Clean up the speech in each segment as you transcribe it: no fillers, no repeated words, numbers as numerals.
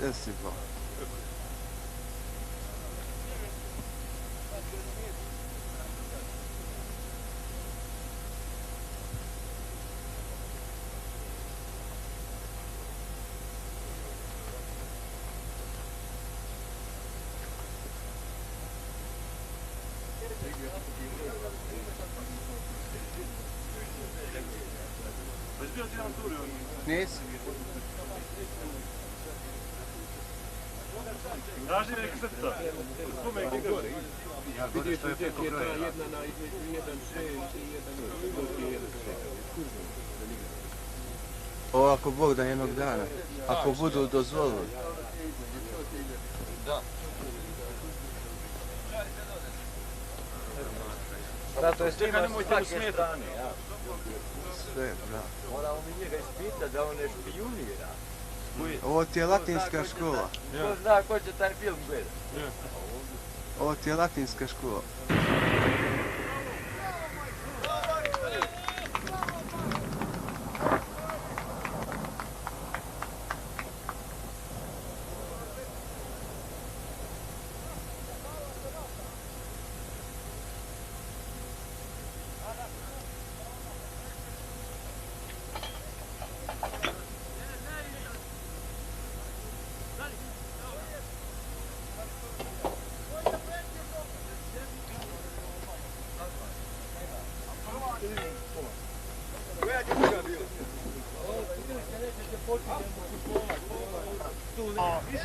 Jesi ba. Nisi? Traži neki srca. Vidiš gdje je ta jedna na između 1.6 i 1.6. Ovo ako Bog da jednog dana. Ako budu dozvolili. Da. Zato je svima s svake strane. Sve, da. Moramo mi njega ispitati da on ne špijunira. Ovo ti je latinska škola. Ko zna ko će taj film gledati? Ovo ti je latinska škola.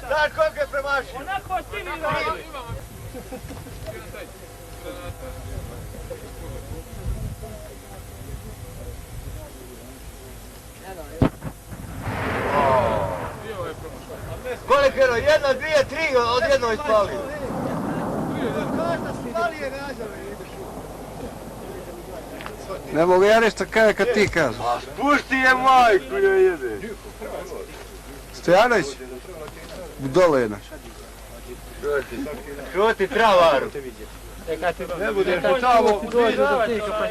Znaš koliko je premašio? Onako ti mi vidi. Koliko je? 1, 2, 3 odjedno ispalio. Ne mogu ja nešto kaže kad ti kažeš. A spušti je majku joj jede. Stojanović? Dole jedna. Šuti travaru. Ne budeš li tamo,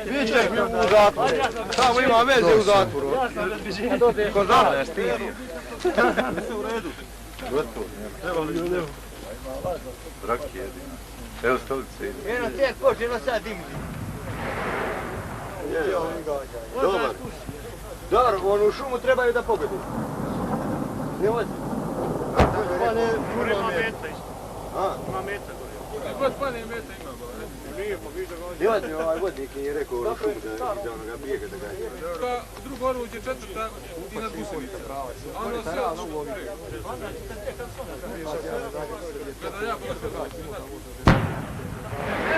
vi ćeš mi u zatvoru. Tamo ima veze u zatvoru. Ko zna? U redu. Gotovo. Brak jedina. Evo stolice ide. Eno tek počelo sad dimiti. Dobar. Dobar, on u šumu trebaju da pobedi. Ne vozi. Ima meta isto. Ima meta gore. God pane meta ima. Divati ovaj vodnik je rekao u šumu da onoga bijega da ga je. Pa drugo oruđe, četvrta i na Gusevica. A onda sve od šumu prije. Kada ja bilo sve znači.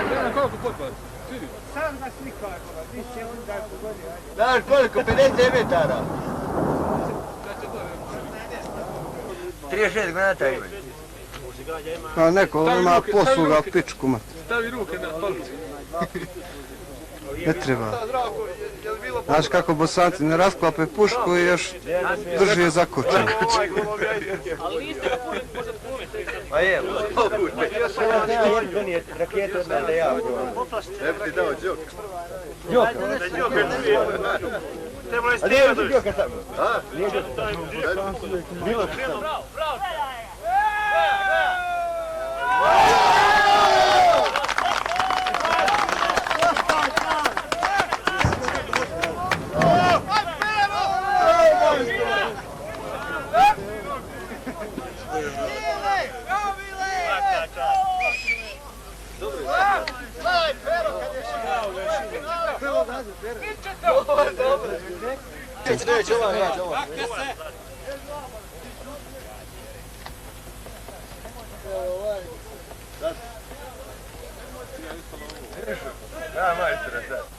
Gledam koliko potpad. Vidi. Sam ga slikao, ti će onda pogodio. Znaš koliko? 50 metara. 36 granata imaju. A neko ima posluga pičku mat. Stavi ruke na palice. Ne treba. Znaš kako Bosanci ne rasklape pušku i još drži je za kuću. Ali niste ga možda pomete. Pa je, donijeti raketu da ja ne bi ti dao džok. Džok? Treba je A nije stigati. džoka tamo? A? Nije džoka. Bilo ti tamo. Bravo, bravo.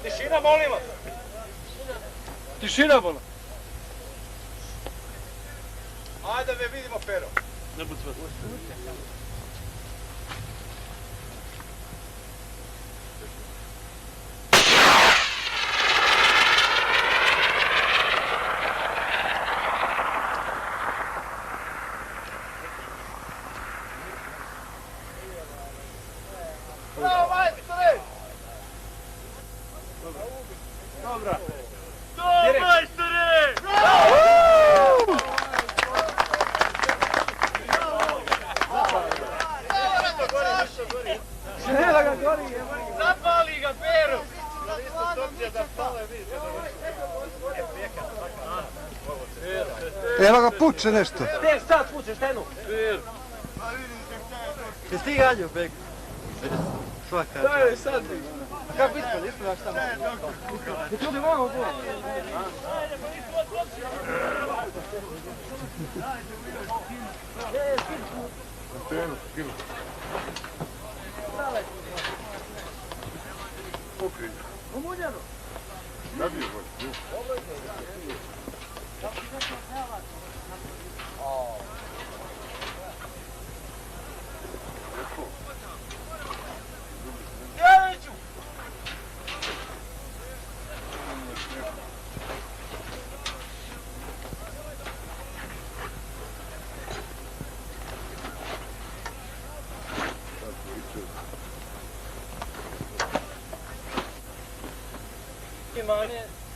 Tišina, molim vas. Tišina bola. Ajde me vidimo, Pero. Ne budi sve. Bravo, majstore! Dobra. To, majstore! Bravo! Evo ga puče nešto. Gdje sad pučeš tenu? Jesi ti gađao pek? Svaka. To je sad. Kako ispali? Ispravljaš tamo. Ljudi, mogu bude.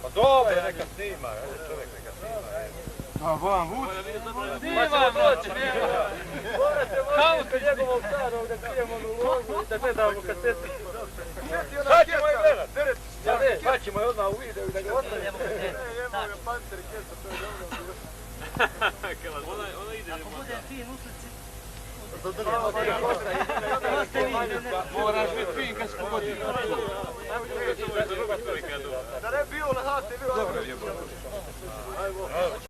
Pa dobro, neka snima, čovjek neka snima. A, volam vući. Snima, doći, nema. Kamo se njegovog starog da čujemo onu logu i da gledamo kasetu. Sad ćemo je gledat, Ja ne, pa ćemo je odmah u videu i da ga ostavimo. Ona ide. Ako bude fin u slici. Moraš biti fin kad se pogodi. Da ne bio na HTV.